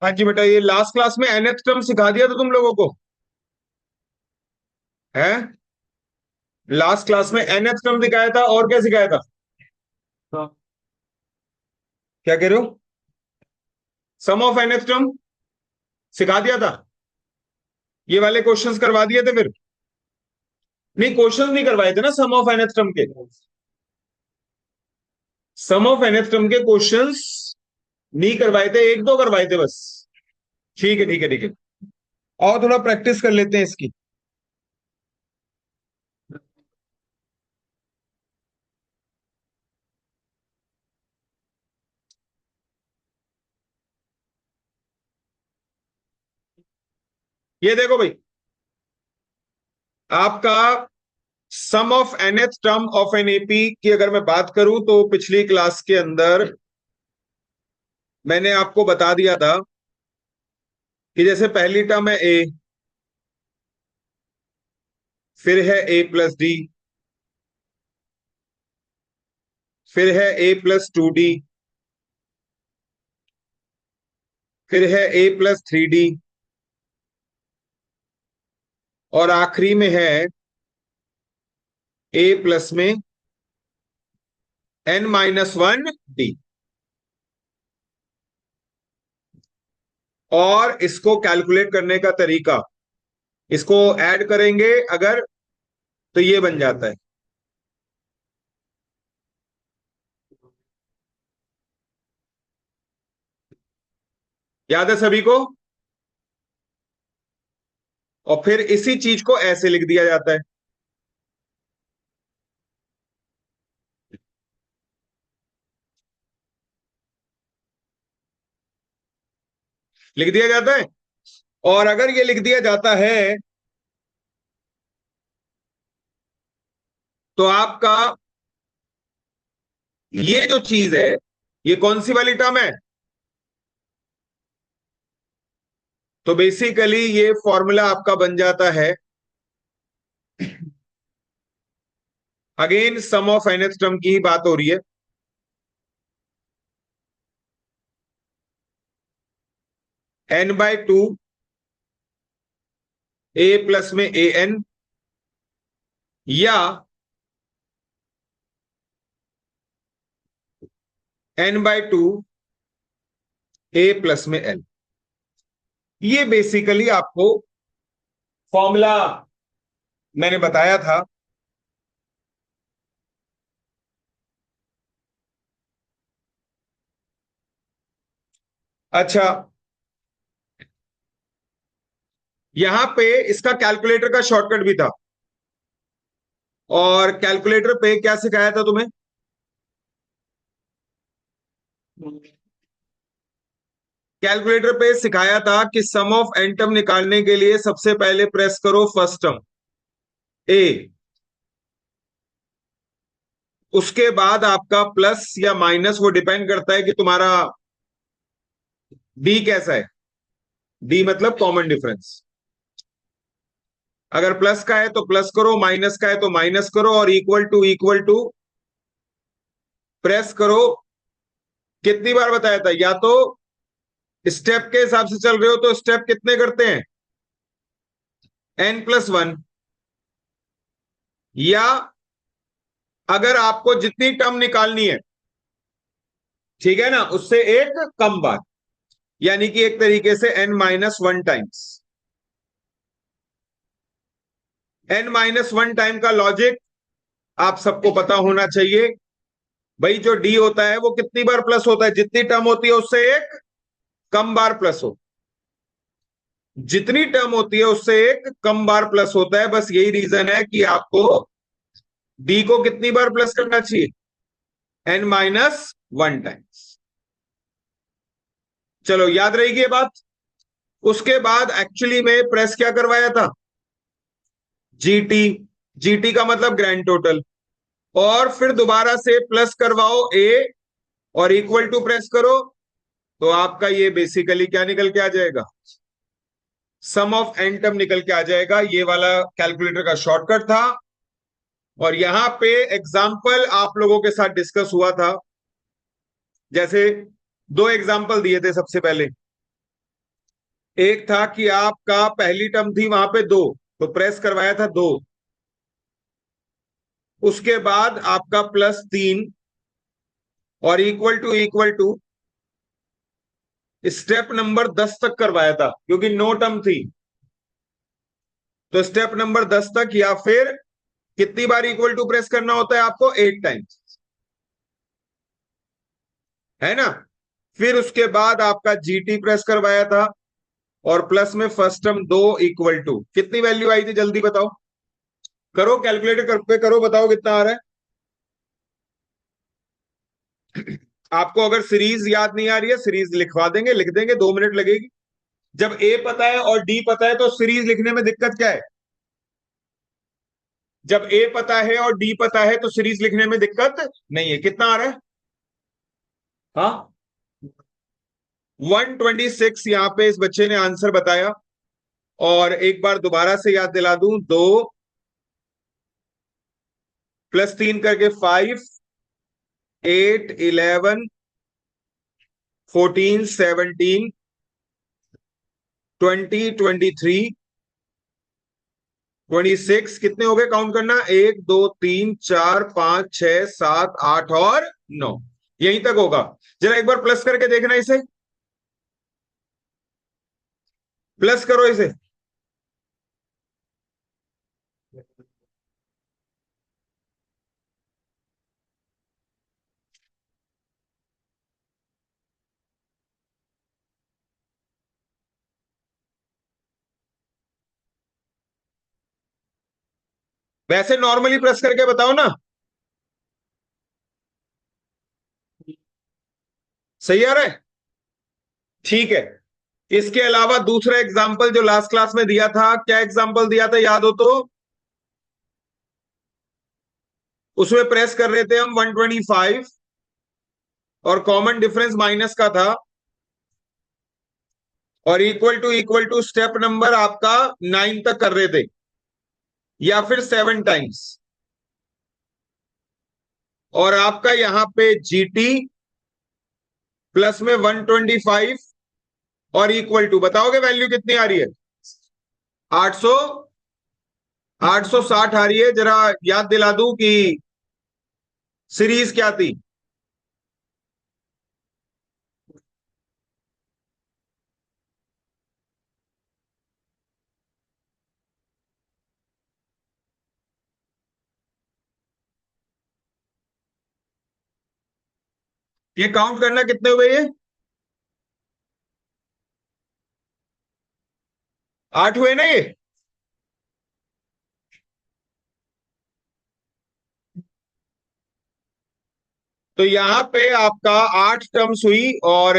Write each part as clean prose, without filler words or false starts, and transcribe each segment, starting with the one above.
हाँ जी बेटा, ये लास्ट क्लास में nth टर्म सिखा दिया था तुम लोगों को, है? लास्ट क्लास में nth टर्म दिखाया था, और क्या सिखाया था? क्या कह रहे हो? सम ऑफ nth टर्म सिखा दिया था। ये वाले क्वेश्चंस करवा दिए थे फिर? नहीं, क्वेश्चंस नहीं करवाए थे ना सम ऑफ nth टर्म के। सम ऑफ nth टर्म के क्वेश्चंस नहीं करवाए थे, एक दो करवाए थे बस। ठीक है, ठीक है, ठीक है। और थोड़ा प्रैक्टिस कर लेते हैं इसकी। ये देखो भाई, आपका sum of nth term of an AP की अगर मैं बात करूं तो पिछली क्लास के अंदर मैंने आपको बता दिया था कि जैसे पहली टर्म है ए, फिर है ए प्लस डी, फिर है ए प्लस टू डी, फिर है ए प्लस थ्री डी, और आखिरी में है ए प्लस में एन माइनस वन डी। और इसको कैलकुलेट करने का तरीका, इसको ऐड करेंगे अगर तो ये बन जाता है। याद है सभी को? और फिर इसी चीज को ऐसे लिख दिया जाता है। लिख दिया जाता है। और अगर ये लिख दिया जाता है तो आपका ये जो चीज है, ये कौन सी वाली टर्म है? तो बेसिकली ये फॉर्मूला आपका बन जाता है, again sum of nth term की ही बात हो रही है, n/2 a प्लस में an, या n/2 a प्लस में n। ये बेसिकली आपको फॉर्मूला मैंने बताया था। अच्छा, यहां पे इसका कैलकुलेटर का शॉर्टकट भी था, और कैलकुलेटर पे क्या सिखाया था तुम्हें? कैलकुलेटर पे सिखाया था कि सम ऑफ एन टर्म निकालने के लिए सबसे पहले प्रेस करो फर्स्ट टर्म ए, उसके बाद आपका प्लस या माइनस, वो डिपेंड करता है कि तुम्हारा डी कैसा है। डी मतलब कॉमन डिफरेंस। अगर प्लस का है तो प्लस करो, माइनस का है तो माइनस करो, और इक्वल टू प्रेस करो। कितनी बार बताया था? या तो स्टेप के हिसाब से चल रहे हो तो स्टेप कितने करते हैं? n+1। या अगर आपको जितनी टर्म निकालनी है, ठीक है ना, उससे एक कम बार, यानी कि एक तरीके से n-1 टाइम्स। n-1 टाइम का लॉजिक आप सबको पता होना चाहिए। भाई जो डी होता है वो कितनी बार प्लस होता है? जितनी टर्म होती है उससे एक कम बार प्लस हो। जितनी टर्म होती है उससे एक कम बार प्लस होता है। बस यही रीजन है कि आपको डी को कितनी बार प्लस करना चाहिए? n-1 times. चलो याद रहेगी ये बात। उसके बाद एक्चुअली में प्रेस क्या करवाया था? जीटी। जीटी का मतलब ग्रैंड टोटल। और फिर दोबारा से प्लस करवाओ ए, और इक्वल टू प्रेस करो, तो आपका ये बेसिकली क्या निकल के आ जाएगा? सम ऑफ एन टर्म निकल के आ जाएगा। ये वाला कैलकुलेटर का शॉर्टकट था। और यहां पे एग्जाम्पल आप लोगों के साथ डिस्कस हुआ था, जैसे दो एग्जाम्पल दिए थे सबसे पहले। एक था कि आपका पहली टर्म थी वहां पे दो, तो प्रेस करवाया था दो। उसके बाद आपका +3 और इक्वल टू स्टेप नंबर 10 तक करवाया था, क्योंकि नो टर्म थी। तो स्टेप नंबर 10 तक, या फिर कितनी बार इक्वल टू प्रेस करना होता है आपको? 8 टाइम्स, है ना। फिर उसके बाद आपका जीटी प्रेस करवाया था, और प्लस में फर्स्ट टर्म दो इक्वल टू, कितनी वैल्यू आई थी जल्दी बताओ? करो कैलकुलेटर पे करो, बताओ कितना आ रहा है। आपको अगर सीरीज याद नहीं आ रही है, सीरीज लिखवा देंगे, लिख देंगे, 2 मिनट लगेगी। जब ए पता है और डी पता है तो सीरीज लिखने में दिक्कत क्या है? जब ए पता है और डी पता है तो सीरीज लिखने में दिक्कत नहीं है। कितना आ रहा है? हाँ, 126 यहां पे इस बच्चे ने आंसर बताया। और एक बार दोबारा से याद दिला दूं, 2 +3 करके 5, 8, 11, 14, 17, 20, 23, 26। कितने हो गए? काउंट करना, 1, 2, 3, 4, 5, 6, 7, 8 और 9। यहीं तक होगा। जरा एक बार प्लस करके देखना इसे। प्लस करो इसे। वैसे नॉर्मली प्रेस करके बताओ ना। सही आ रहा है? ठीक है। इसके अलावा दूसरा एग्जाम्पल जो लास्ट क्लास में दिया था, क्या एग्जाम्पल दिया था याद हो तो? उसमें प्रेस कर रहे थे हम 125, और कॉमन डिफरेंस माइनस का था। और इक्वल टू स्टेप नंबर आपका 9 तक कर रहे थे या फिर 7 टाइम्स। और आपका यहां पे जीटी प्लस में 125 और इक्वल टू, बताओगे वैल्यू कितनी आ रही है? 800, 860 आ रही है। जरा याद दिला दूं कि सीरीज क्या थी। ये काउंट करना कितने हुए ये? 8 हुए ना ये? तो यहां पे आपका 8 टर्म्स हुई और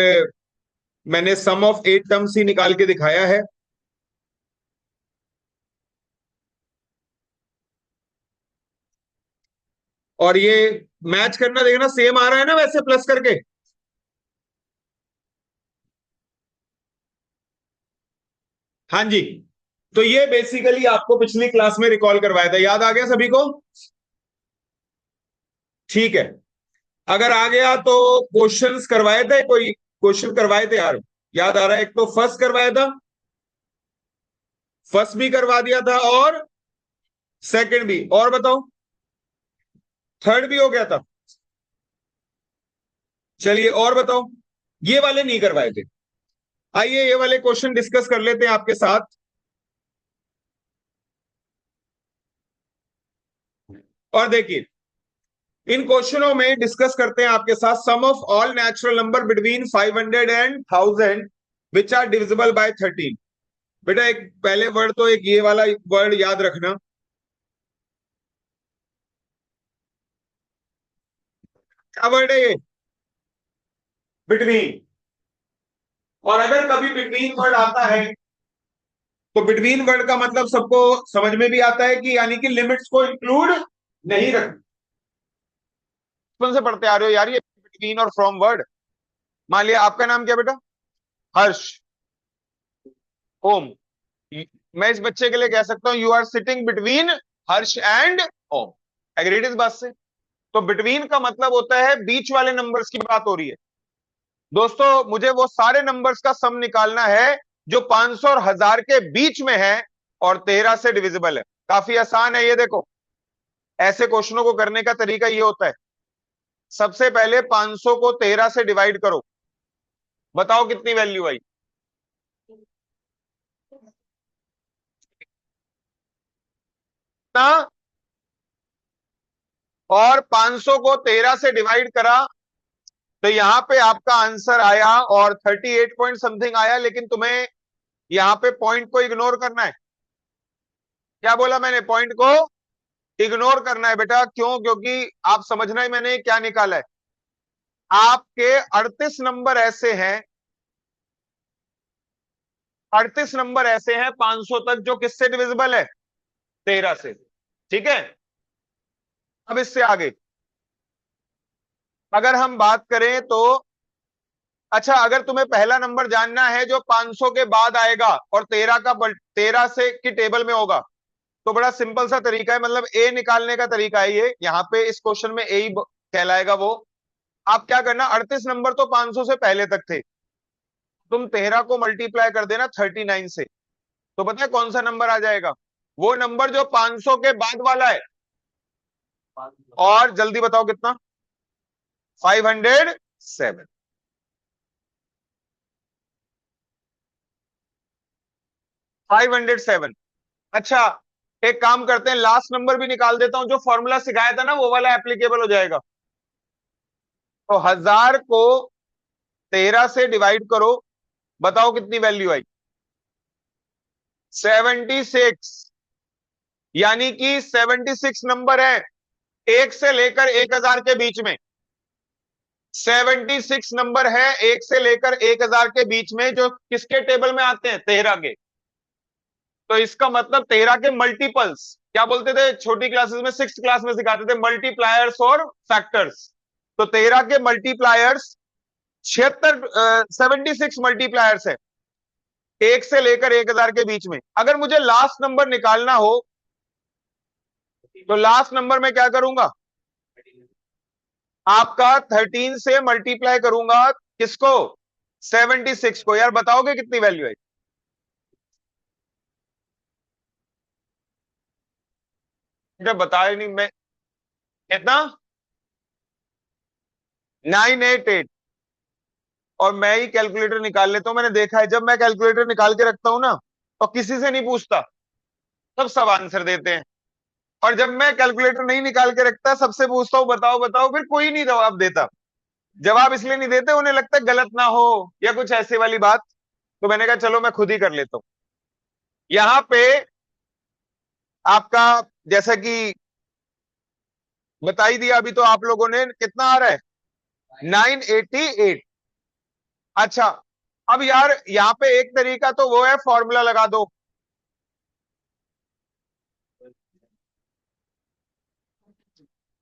मैंने सम ऑफ 8 टर्म्स ही निकाल के दिखाया है। और ये मैच करना देखना, सेम आ रहा है ना वैसे प्लस करके। हाँ जी। तो ये बेसिकली आपको पिछली क्लास में रिकॉल करवाया था, याद आ गया सभी को? ठीक है। अगर आ गया तो क्वेश्चंस करवाए थे, कोई क्वेश्चन करवाए थे यार? याद आ रहा है, एक तो फर्स्ट करवाया था, फर्स्ट भी करवा दिया था और सेकंड भी, और बताओ थर्ड भी हो गया था। चलिए और बताओ, ये वाले नहीं करवाए थे। आइए ये वाले क्वेश्चन डिस्कस कर लेते हैं आपके साथ। और देखिए, इन क्वेश्चनों में डिस्कस करते हैं आपके साथ sum of all natural number between 500 and 1000 which are divisible by 13। बेटा एक पहले वर्ड तो एक ये वाला वर्ड याद रखना। क्या वर्ड है ये? बिटवीन। और अगर कभी बिटवीन वर्ड आता है तो बिटवीन वर्ड का मतलब सबको समझ में भी आता है कि यानी कि लिमिट्स को इंक्लूड नहीं रखना। बचपन से पढ़ते आ रहे हो यार ये बिटवीन और फ्रॉम वर्ड। मान लिया आपका नाम क्या बेटा? हर्ष। ओम। मैं इस बच्चे के लिए कह सकता हूं you are sitting between Harsh and Om. Agreed इस बात से? तो बिटवीन का मतलब होता है बीच वाले नंबर्स की बात हो रही है। दोस्तों मुझे वो सारे नंबर्स का सम निकालना है जो 500 और 1000 के बीच में है और 13 से डिविजिबल है। काफी आसान है ये, देखो ऐसे क्वेश्चनों को करने का तरीका ये होता है। सबसे पहले 500 को 13 से डिवाइड करो, बताओ कितनी वैल्यू आई? ना। और 500 को 13 से डिवाइड करा तो यहां पे आपका आंसर आया और 38 पॉइंट समथिंग आया, लेकिन तुम्हें यहां पे पॉइंट को इग्नोर करना है। क्या बोला मैंने? पॉइंट को इग्नोर करना है बेटा। क्यों? क्योंकि आप समझना ही मैंने क्या निकाला है। आपके 38 नंबर ऐसे हैं, 38 नंबर ऐसे हैं 500 तक जो किससे डिविजिबल है? 13 से। ठीक है। अब इससे आगे अगर हम बात करें तो, अच्छा अगर तुम्हें पहला नंबर जानना है जो 500 के बाद आएगा और 13 से की टेबल में होगा, तो बड़ा सिंपल सा तरीका है, मतलब ए निकालने का तरीका है ये। यहाँ पे इस क्वेश्चन में ए ही कहलाएगा वो। आप क्या करना, 38 नंबर तो 500 से पहले तक थे, तुम 13 को मल्टीप्लाई कर देना 39 से, तो पता है कौन सा नंबर आ जाएगा? वो नंबर जो 500 के बाद वाला है। और जल्दी बताओ कितना? 507। 507। अच्छा एक काम करते हैं, लास्ट नंबर भी निकाल देता हूं, जो फॉर्मूला सिखाया था ना वो वाला एप्लीकेबल हो जाएगा। तो 1000 को 13 से डिवाइड करो, बताओ कितनी वैल्यू आई? 76। यानी कि 76 नंबर है एक से लेकर 1000 के बीच में। 76 नंबर है एक से लेकर 1000 के बीच में जो किसके टेबल में आते हैं? 13 के। तो इसका मतलब 13 के मल्टीपल्स, क्या बोलते थे छोटी क्लासेस में, सिक्स क्लास में सिखाते थे, मल्टीप्लायर्स और फैक्टर्स। तो 13 के मल्टीप्लायर्स 76 मल्टीप्लायर्स है। 1 से लेकर 1000 के बीच में। अगर मुझे लास्ट नंबर निकालना हो तो लास्ट नंबर में क्या करूंगा, आपका 13 से मल्टीप्लाई करूंगा, किसको, 76 को। यार बताओगे कितनी वैल्यू है? जब बताया नहीं मैं, कितना, 988। और मैं ही कैलकुलेटर निकाल लेता हूं। मैंने देखा है जब मैं कैलकुलेटर निकाल के रखता हूं ना, तो किसी से नहीं पूछता, सब आंसर देते हैं। और जब मैं कैलकुलेटर नहीं निकाल के रखता, सबसे पूछता हूँ बताओ बताओ, फिर कोई नहीं जवाब देता। जवाब इसलिए नहीं देते, उन्हें लगता है गलत ना हो या कुछ ऐसे वाली बात। तो मैंने कहा चलो मैं खुद ही कर लेता हूं। यहां पे आपका, जैसा कि बता ही दिया अभी, तो आप लोगों ने, कितना आ रहा है, 988। अच्छा, अब यार यहाँ पे एक तरीका तो वो है, फॉर्मूला लगा दो।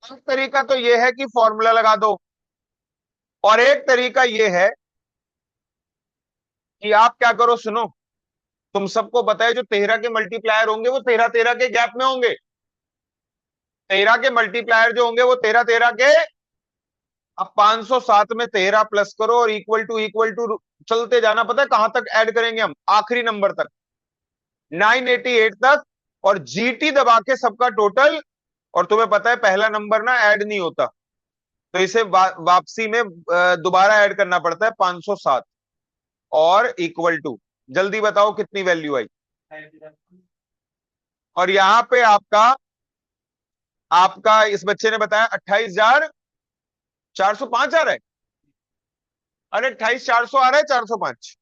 एक तरीका तो ये है कि फॉर्मूला लगा दो, और एक तरीका ये है कि आप क्या करो, सुनो। तुम सबको पता है जो 13 के मल्टीप्लायर होंगे वो 13 13 के गैप में होंगे। 13 के मल्टीप्लायर जो होंगे वो 13 13 के। अब 507 में 13 प्लस करो और इक्वल टू चलते जाना। पता है कहां तक ऐड करेंगे हम? आखिरी नंबर तक, 988 तक। और जीटी दबा के सबका टोटल। और तुम्हें पता है पहला नंबर ना ऐड नहीं होता, तो इसे वापसी में दोबारा ऐड करना पड़ता है, 507 और इक्वल टू। जल्दी बताओ कितनी वैल्यू आई। और यहां पे आपका आपका इस बच्चे ने बताया 28,405 आ रहा है। अरे 28,400 आ रहा है, 405।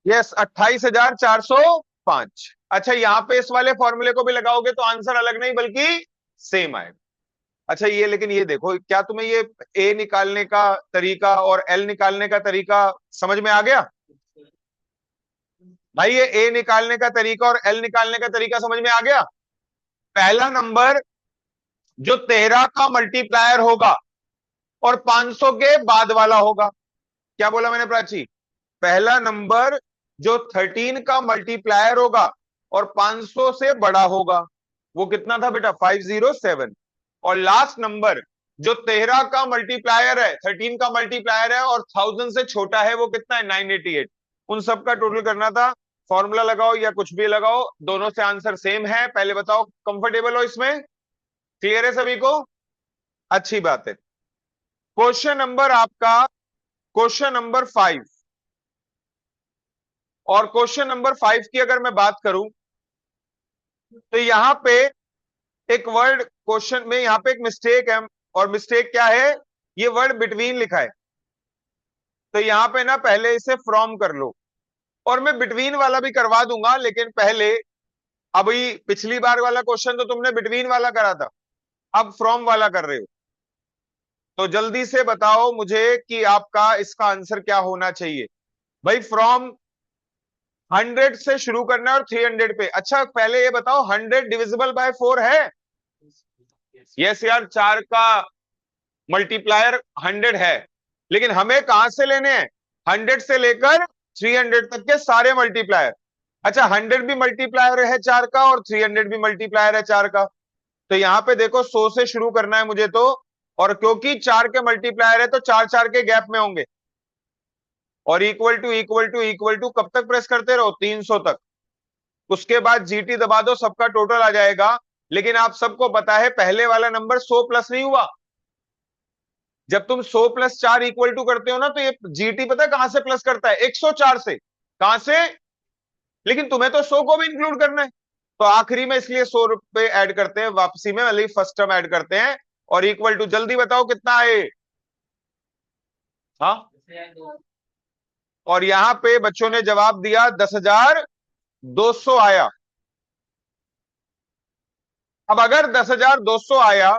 यस, 28,405। अच्छा, यहां पे इस वाले फॉर्मूले को भी लगाओगे तो आंसर अलग नहीं बल्कि सेम आएगा। अच्छा ये, लेकिन ये देखो, क्या तुम्हें ये ए निकालने का तरीका और एल निकालने का तरीका समझ में आ गया? भाई ये ए निकालने का तरीका और एल निकालने का तरीका समझ में आ गया? पहला नंबर जो 13 का मल्टीप्लायर होगा और 500 के बाद वाला होगा। क्या बोला मैंने प्राची? पहला नंबर जो 13 का मल्टीप्लायर होगा और 500 से बड़ा होगा, वो कितना था बेटा, 507। और लास्ट नंबर जो 13 का मल्टीप्लायर है, 13 का मल्टीप्लायर है और 1000 से छोटा है, वो कितना है, 988। उन सब का टोटल करना था। फॉर्मूला लगाओ या कुछ भी लगाओ, दोनों से आंसर सेम है। पहले बताओ कंफर्टेबल हो इसमें? क्लियर है सभी को? अच्छी बात है। क्वेश्चन नंबर आपका, क्वेश्चन नंबर 5। और क्वेश्चन नंबर 5 की अगर मैं बात करूं, तो यहां पे एक वर्ड क्वेश्चन में, यहां पे एक मिस्टेक है। और मिस्टेक क्या है? ये वर्ड बिटवीन लिखा है। तो यहां पे ना पहले इसे फ्रॉम कर लो, और मैं बिटवीन वाला भी करवा दूंगा, लेकिन पहले, अभी पिछली बार वाला क्वेश्चन तो तुमने बिटवीन वाला करा था, अब फ्रॉम वाला कर रहे हो। तो जल्दी से बताओ मुझे कि आपका इसका आंसर क्या होना चाहिए। भाई फ्रॉम 100 से शुरू करना है और 300 पे। अच्छा पहले ये बताओ, 100 डिविजिबल बाय 4 है? यस यार, 4 का मल्टीप्लायर 100 है। लेकिन हमें कहां से लेने हैं? 100 से लेकर 300 तक के सारे मल्टीप्लायर। अच्छा, 100 भी मल्टीप्लायर है 4 का और 300 भी मल्टीप्लायर है 4 का। तो यहां पे देखो 100 से शुरू करना है मुझे तो। और क्योंकि 4 के मल्टीप्लायर है तो 4 4 के गैप में होंगे। और equal to equal to equal to कब तक प्रेस करते रहो? 300 तक। उसके बाद जीटी दबा दो, सबका टोटल आ जाएगा। लेकिन आप सबको पता है पहले वाला नंबर 100 प्लस नहीं हुआ। जब तुम 100 प्लस 4 इक्वल टू करते हो ना, तो ये जीटी पता है कहां से प्लस करता है? 104 से। कहां से? लेकिन तुम्हें तो 100 को भी इंक्लूड करना है। तो आखिरी में इसलिए 100 रुपए ऐड करते हैं वापसी में, मतलब फर्स्ट टर्म ऐड करते हैं। और इक्वल टू, जल्दी बताओ कितना है? हाँ, और यहां पे बच्चों ने जवाब दिया 10,200 आया। अब अगर 10,200 आया,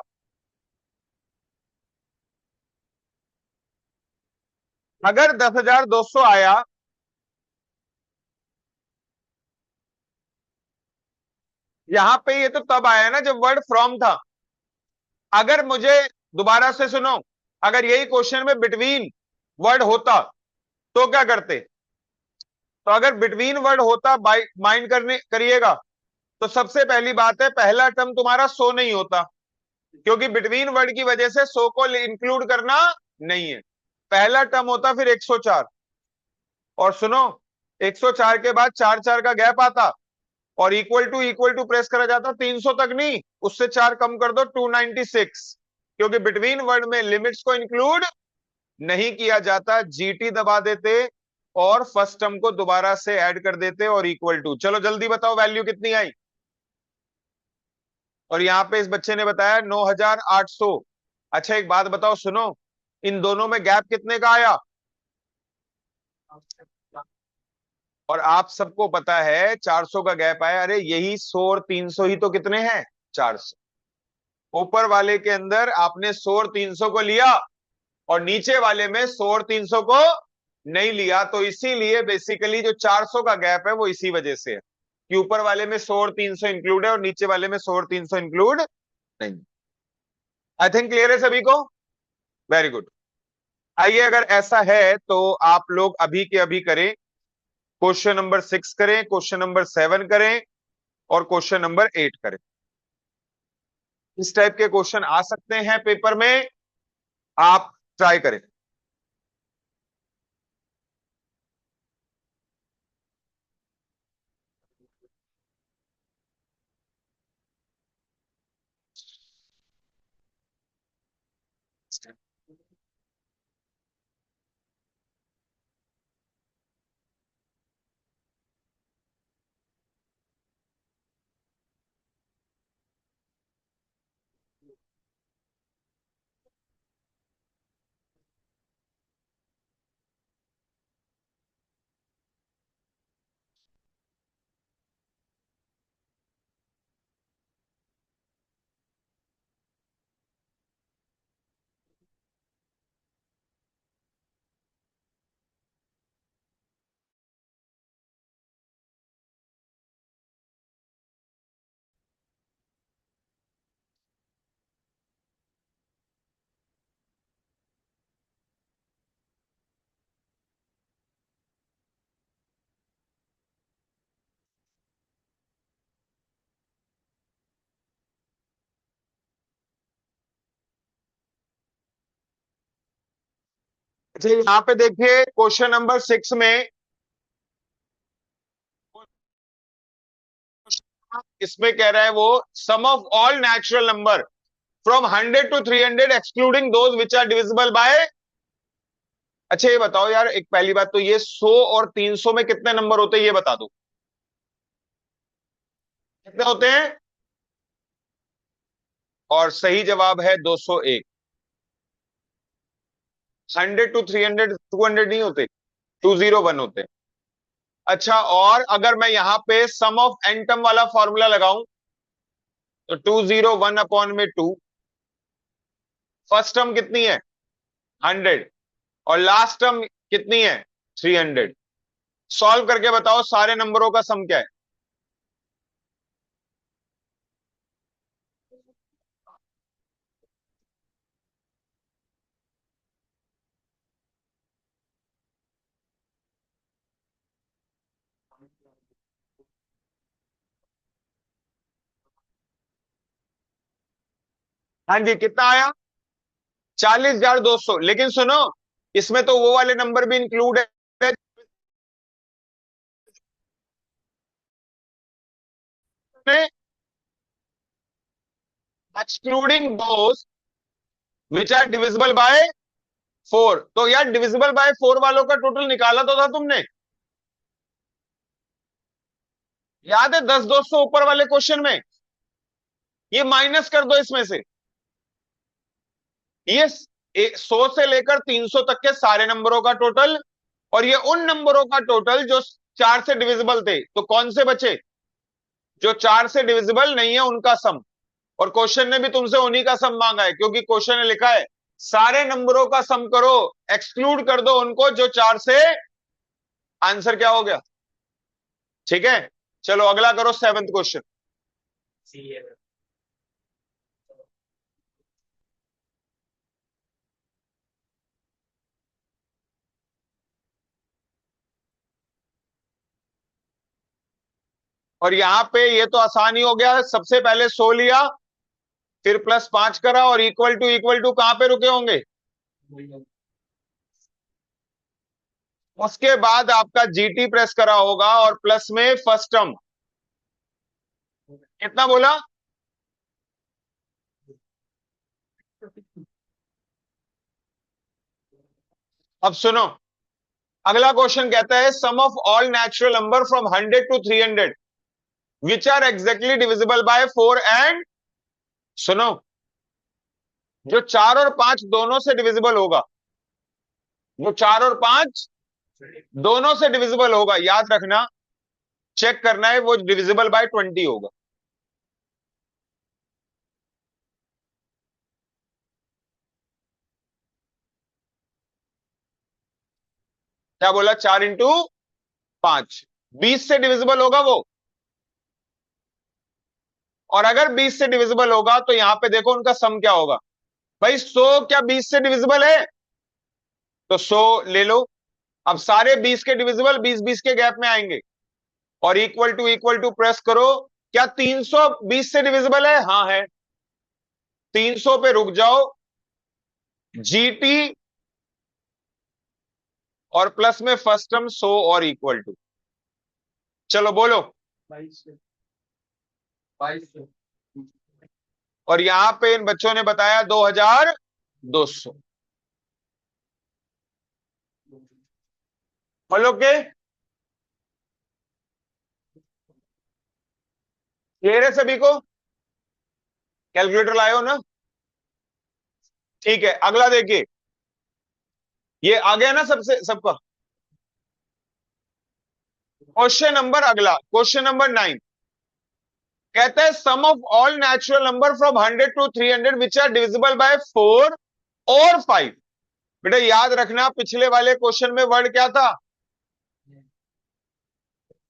अगर 10,200 आया, यहां पे ये तो तब आया ना जब वर्ड फ्रॉम था। अगर मुझे, दोबारा से सुनो, अगर यही क्वेश्चन में बिटवीन वर्ड होता तो क्या करते? तो अगर बिटवीन वर्ड होता, माइंड करने करिएगा, तो सबसे पहली बात है पहला टर्म तुम्हारा सो नहीं होता, क्योंकि बिटवीन वर्ड की वजह से सो को इंक्लूड करना नहीं है। पहला टर्म होता फिर 104। और सुनो, 104 के बाद 4 4 का गैप आता, और इक्वल टू प्रेस करा जाता 300 तक नहीं, उससे 4 कम कर दो 296, क्योंकि बिटवीन वर्ड में लिमिट्स को इंक्लूड नहीं किया जाता। जीटी दबा देते और फर्स्ट टर्म को दोबारा से ऐड कर देते और इक्वल टू। चलो जल्दी बताओ वैल्यू कितनी आई। और यहां पे इस बच्चे ने बताया 9800। अच्छा एक बात बताओ, सुनो, इन दोनों में गैप कितने का आया? और आप सबको पता है 400 का गैप आया। अरे यही 100 और 300 ही तो कितने हैं? 400। ऊपर वाले के अंदर आपने 100 और 300 को लिया, और नीचे वाले में 100 और 300 को नहीं लिया, तो इसीलिए बेसिकली जो 400 का गैप है वो इसी वजह से है कि ऊपर वाले में 100 और 300 इंक्लूड है और नीचे वाले में 100 और 300 इंक्लूड नहीं। आई थिंक क्लियर है सभी को? Very good. आइए, अगर ऐसा है तो आप लोग अभी के अभी करें, क्वेश्चन नंबर 6 करें, क्वेश्चन नंबर 7 करें, और क्वेश्चन नंबर 8 करें। इस टाइप के क्वेश्चन आ सकते हैं पेपर में, आप ट्राई करें। अच्छा यहाँ पे देखिए क्वेश्चन नंबर 6 में, इसमें कह रहा है वो, sum of all natural number from 100 to 300 excluding those which are divisible by. अच्छा ये बताओ यार, एक पहली बात तो ये 100 और 300 में कितने नंबर होते हैं ये बता दो, कितने होते हैं? और सही जवाब है 201। 100 to 300 200 नहीं होते, 201 होते हैं। अच्छा, और अगर मैं यहां पे सम ऑफ एन टर्म वाला फॉर्मूला लगाऊं, तो 201 अपॉन में 2, फर्स्ट टर्म कितनी है? 100, और लास्ट टर्म कितनी है? 300। सॉल्व करके बताओ सारे नंबरों का सम क्या है? हाँ जी, कितना आया? 40,200। लेकिन सुनो, इसमें तो वो वाले नंबर भी इंक्लूड है, excluding those which are divisible by 4। तो यार डिविजिबल बाय 4 वालों का टोटल निकाला तो था तुमने, याद है? 10 200 ऊपर वाले क्वेश्चन में, ये माइनस कर दो इसमें से। ये 100 से लेकर 300 तक के सारे नंबरों का टोटल, और ये उन नंबरों का टोटल जो 4 से डिविजिबल थे। तो कौन से बचे? जो 4 से डिविजिबल नहीं है उनका सम। और क्वेश्चन ने भी तुमसे उन्हीं का सम मांगा है, क्योंकि क्वेश्चन ने लिखा है सारे नंबरों का सम करो, एक्सक्लूड कर दो उनको जो 4 से। आंसर क्या हो गया? ठीक है, चलो अगला करो, 7th क्वेश्चन। और यहां पे ये तो आसान ही हो गया, सबसे पहले 100 लिया, फिर +5 करा, और इक्वल टू कहां पे रुके होंगे? उसके बाद आपका जीटी प्रेस करा होगा, और प्लस में फर्स्ट टर्म कितना बोला? अब सुनो, अगला क्वेश्चन कहता है sum of all natural number from 100 to 300 which are exactly divisible by 4 and, सुनो, जो 4 और 5 दोनों से डिविजिबल होगा, जो 4 और 5 दोनों से डिविजिबल होगा, याद रखना, चेक करना है वो डिविजिबल बाय 20 होगा। क्या बोला? 4 × 5 20 से डिविजिबल होगा वो, और अगर 20 से डिविजिबल होगा तो यहां पे देखो उनका सम क्या होगा। भाई 100 क्या 20 से डिविजिबल है? तो 100 ले लो। अब सारे 20 के डिविजिबल 20-20 के गैप में आएंगे, और इक्वल टू प्रेस करो। क्या 300 20 से डिविजिबल है? हाँ है। 300 पे रुक जाओ, जीटी और प्लस में फर्स्ट टर्म 100 और इक्वल टू, चलो बोलो। 2200। और यहां पे इन बच्चों ने बताया 2200। बोलो के क्लियर है सभी को? कैलकुलेटर लाए हो ना? ठीक है, अगला देखिए, ये आ गया ना सबसे सबका। क्वेश्चन नंबर अगला, क्वेश्चन नंबर 9 कहता है sum of all natural number from 100 to 300 which are divisible by 4 और 5। बेटा याद रखना, पिछले वाले क्वेश्चन में वर्ड क्या था,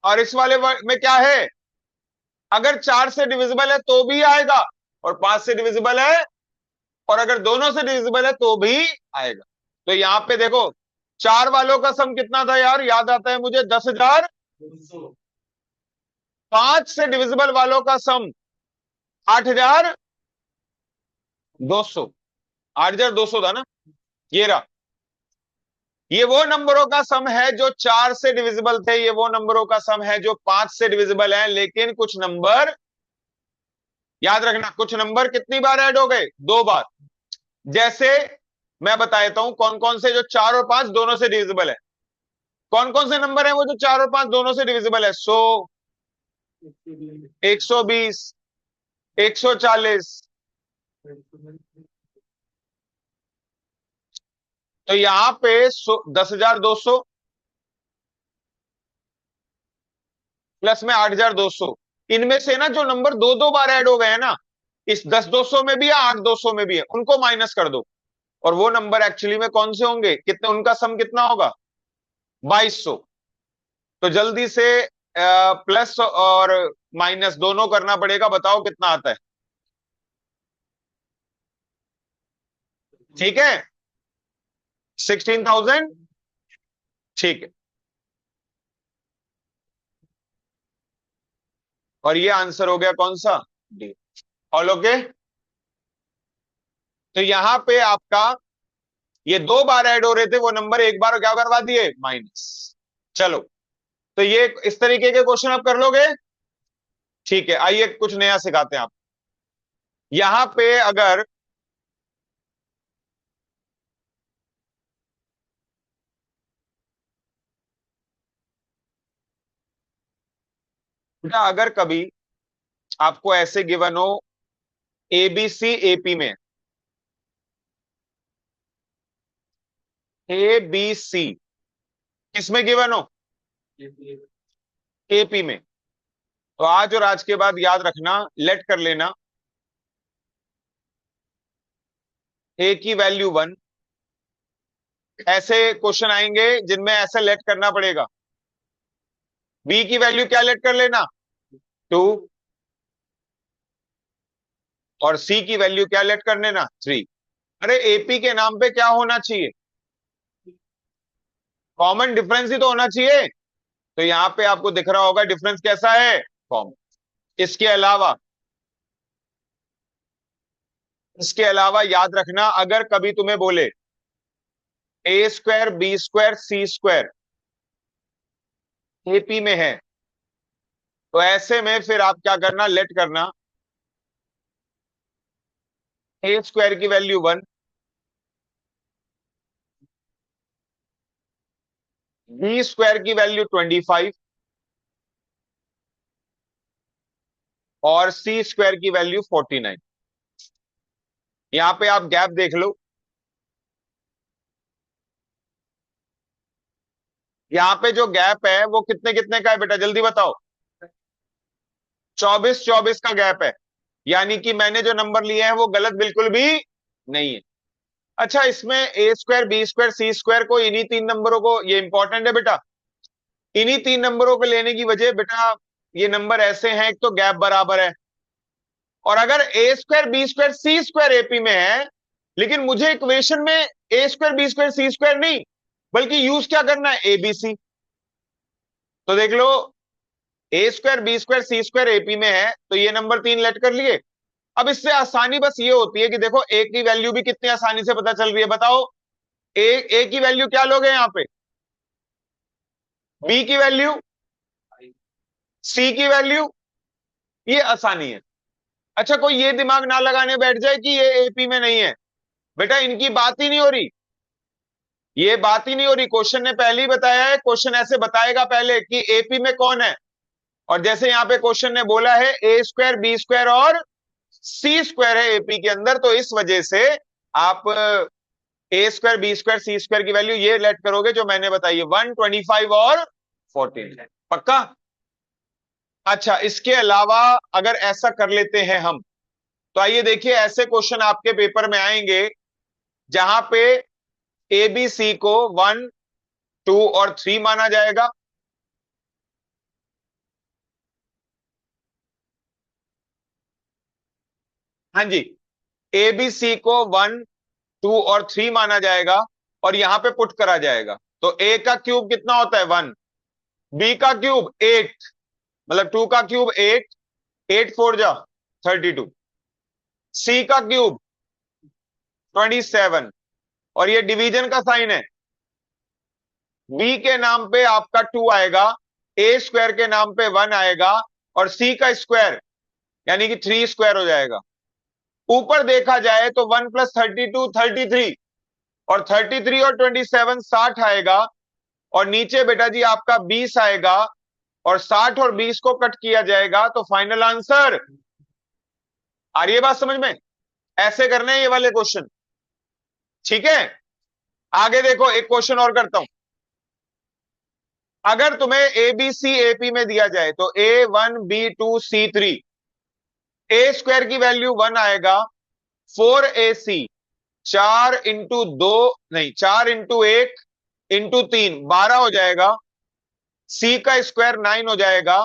और इस वाले वर्ड में क्या है? अगर 4 से डिविजिबल है तो भी आएगा, और 5 से डिविजिबल है, और अगर दोनों से डिविजिबल है तो भी आएगा। तो यहां पे देखो, 4 वालों का सम कितना था यार, याद आता है मुझे, 10,000। 5 से डिविजिबल वालों का सम 8,200। 8,200 था ना? ये रहा। ये वो नंबरों का सम है जो 4 से डिविजिबल थे, ये वो नंबरों का सम है जो 5 से डिविजिबल है, लेकिन कुछ नंबर, याद रखना, कुछ नंबर कितनी बार ऐड हो गए? 2 बार। जैसे मैं बता देता हूं कौन कौन से जो 4 और 5 दोनों से डिविजिबल है। कौन कौन से नंबर है वो जो 4 और 5 दोनों से डिविजिबल है? 100, 120, 140। तो यहां पे 10,200 प्लस में 8,200, इनमें से ना जो नंबर 2-2 बार ऐड हो गए हैं ना, इस 10,200 में भी है, 8,200 में भी है, उनको माइनस कर दो, और वो नंबर एक्चुअली में कौन से होंगे, कितने, उनका सम कितना होगा? 2,200। तो जल्दी से प्लस और माइनस दोनों करना पड़ेगा, बताओ कितना आता है? ठीक है, 16,000। ठीक है, और ये आंसर हो गया कौन सा? डी। All okay. तो यहां पे आपका ये 2 बार ऐड हो रहे थे, वो नंबर एक बार क्या करवा दिए? माइनस। चलो, तो ये इस तरीके के क्वेश्चन आप कर लोगे? ठीक है, आइए कुछ नया सिखाते हैं आप। यहां पे अगर बेटा, अगर कभी आपको ऐसे गिवन हो ABC AP में, ABC किसमें गिवन हो? AP में। तो आज और आज के बाद याद रखना, लेट कर लेना, A की वैल्यू 1। ऐसे क्वेश्चन आएंगे जिनमें ऐसे लेट करना पड़ेगा। B की वैल्यू क्या लेट कर लेना? 2। और सी की वैल्यू क्या लेट करने ना, 3। अरे एपी के नाम पे क्या होना चाहिए, कॉमन डिफरेंस ही तो होना चाहिए। तो यहां पे आपको दिख रहा होगा डिफरेंस कैसा है, कॉमन। इसके अलावा, इसके अलावा याद रखना, अगर कभी तुम्हें बोले ए स्क्वायर बी स्क्वायर सी स्क्वायर एपी में है, तो ऐसे में फिर आप क्या करना, लेट करना ए स्क्वायर की वैल्यू 1, बी स्क्वायर की वैल्यू 25 और सी स्क्वायर की वैल्यू 49। यहां पे आप गैप देख लो, यहां पे जो गैप है वो कितने कितने का है बेटा, जल्दी बताओ। 24 का गैप है, यानी कि मैंने जो नंबर लिए हैं वो गलत बिल्कुल भी नहीं है। अच्छा, इसमें ए स्क्वायर बी स्क्वायर सी स्क्वायर को, इन्हीं तीन नंबरों को, ये इंपॉर्टेंट है बेटा, इन्हीं तीन नंबरों को लेने की वजह बेटा, ये नंबर ऐसे हैं, एक तो गैप बराबर है, और अगर ए स्क्वायर बी स्क्वायर सी स्क्वायर एपी में है, लेकिन मुझे इक्वेशन में ए स्क्वायर बी स्क्वायर सी स्क्वायर नहीं, बल्कि यूज क्या करना है, एबीसी। तो देख लो, ए स्क्वायर बी स्क्वायर सी स्क्वायर एपी में है, तो ये नंबर तीन लेट कर लिए। अब इससे आसानी बस ये होती है कि देखो ए की वैल्यू भी कितनी आसानी से पता चल रही है, बताओ। ए की वैल्यू क्या लोगे यहां पे, बी की वैल्यू, सी की वैल्यू, ये आसानी है। अच्छा, कोई ये दिमाग ना लगाने बैठ जाए कि ये एपी में नहीं है, बेटा इनकी बात ही नहीं हो रही, ये बात ही नहीं हो रही। क्वेश्चन ने पहले ही बताया है, क्वेश्चन ऐसे बताएगा पहले कि एपी में कौन है, और जैसे यहां पे क्वेश्चन ने बोला है ए स्क्वायर बी स्क्वायर और सी स्क्वायर है एपी के अंदर, तो इस वजह से आप ए स्क्वायर बी स्क्वायर सी स्क्वायर की वैल्यू ये लेट करोगे जो मैंने बताई है, 125 और 14। पक्का? अच्छा, इसके अलावा अगर ऐसा कर लेते हैं हम, तो आइए देखिए, ऐसे क्वेश्चन आपके पेपर में आएंगे जहां पे ए बी सी को 1 2 और 3 माना जाएगा, हाँ जी, ए बी सी को 1 2 और 3 माना जाएगा, और यहां पे पुट करा जाएगा। तो ए का क्यूब कितना होता है, 1, बी का क्यूब 8, मतलब 2 का क्यूब 8, 8 4 जा 32, सी का क्यूब 27, और ये डिवीजन का साइन है, बी के नाम पे आपका 2 आएगा, ए स्क्वायर के नाम पे 1 आएगा, और सी का स्क्वायर यानी कि 3 स्क्वायर हो जाएगा। ऊपर देखा जाए तो 1 प्लस 32 33, और 33 और 27 60 आएगा, और नीचे बेटा जी आपका 20 आएगा, और 60 और 20 को कट किया जाएगा, तो फाइनल आंसर। आ रही है बात समझ में? ऐसे करने हैं ये वाले क्वेश्चन, ठीक है। आगे देखो, एक क्वेश्चन और करता हूं। अगर तुम्हें ए बी सी एपी में दिया जाए, तो A1 B2 C3, ए स्क्वायर की वैल्यू 1 आएगा, 4AC, 4 इंटू 2 नहीं, 4 इंटू 1 इंटू 3 12 हो जाएगा, सी का स्क्वायर 9 हो जाएगा,